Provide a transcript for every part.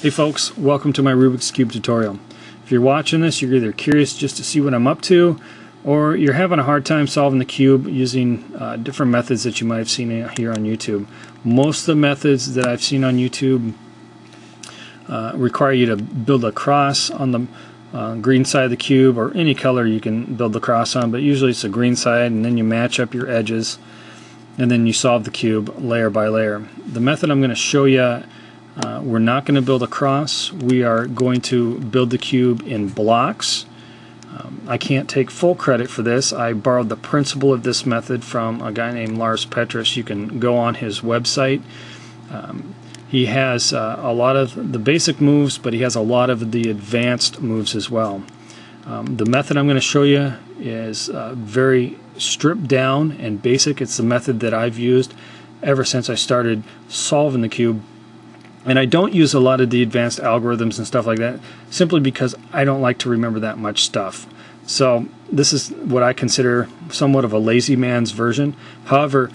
Hey folks, welcome to my Rubik's Cube tutorial. If you're watching this, you're either curious just to see what I'm up to, or you're having a hard time solving the cube using different methods that you might have seen here on YouTube. Most of the methods that I've seen on YouTube require you to build a cross on the green side of the cube, or any color you can build the cross on, but usually it's a green side, and then you match up your edges, and then you solve the cube layer by layer. The method I'm going to show you, we're not going to build a cross. We are going to build the cube in blocks. I can't take full credit for this. I borrowed the principle of this method from a guy named Lars Petrus. You can go on his website. He has a lot of the basic moves, but he has a lot of the advanced moves as well. The method I'm going to show you is very stripped down and basic. It's the method that I've used ever since I started solving the cube. And I don't use a lot of the advanced algorithms and stuff like that, simply because I don't like to remember that much stuff. So this is what I consider somewhat of a lazy man's version. However,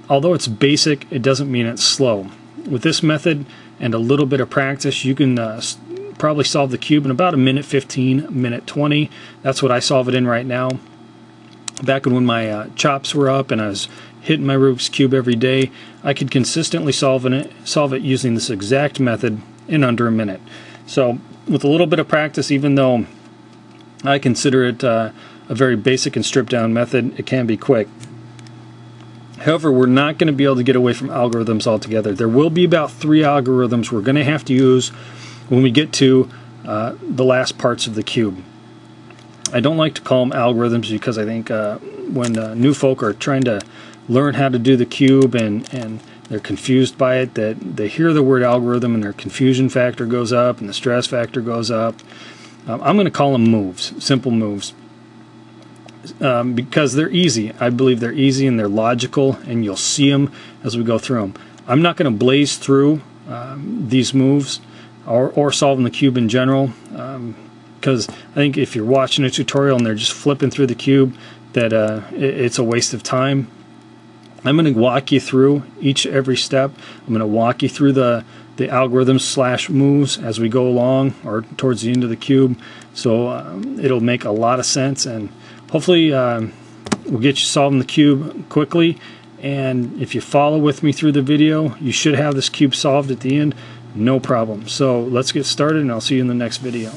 although it's basic, it doesn't mean it's slow. With this method and a little bit of practice, you can probably solve the cube in about a minute 15, minute 20. That's what I solve it in right now. Back when my chops were up and I was hitting my Rubik's Cube every day, I could consistently solve it using this exact method in under a minute. So with a little bit of practice, even though I consider it a very basic and stripped down method, it can be quick. However, we're not going to be able to get away from algorithms altogether. There will be about 3 algorithms we're going to have to use when we get to the last parts of the cube. I don't like to call them algorithms because I think when new folk are trying to learn how to do the cube and they're confused by it, that they hear the word algorithm and their confusion factor goes up and the stress factor goes up. I'm going to call them moves, simple moves, because they're easy. I believe they're easy and they're logical, and you'll see them as we go through them. I'm not going to blaze through these moves or solving the cube in general, because I think if you're watching a tutorial and they're just flipping through the cube, that it's a waste of time. I'm going to walk you through every step. I'm going to walk you through the algorithms / moves as we go along, or towards the end of the cube, so it'll make a lot of sense, and hopefully we'll get you solving the cube quickly. And if you follow with me through the video, you should have this cube solved at the end, no problem. So let's get started, and I'll see you in the next video.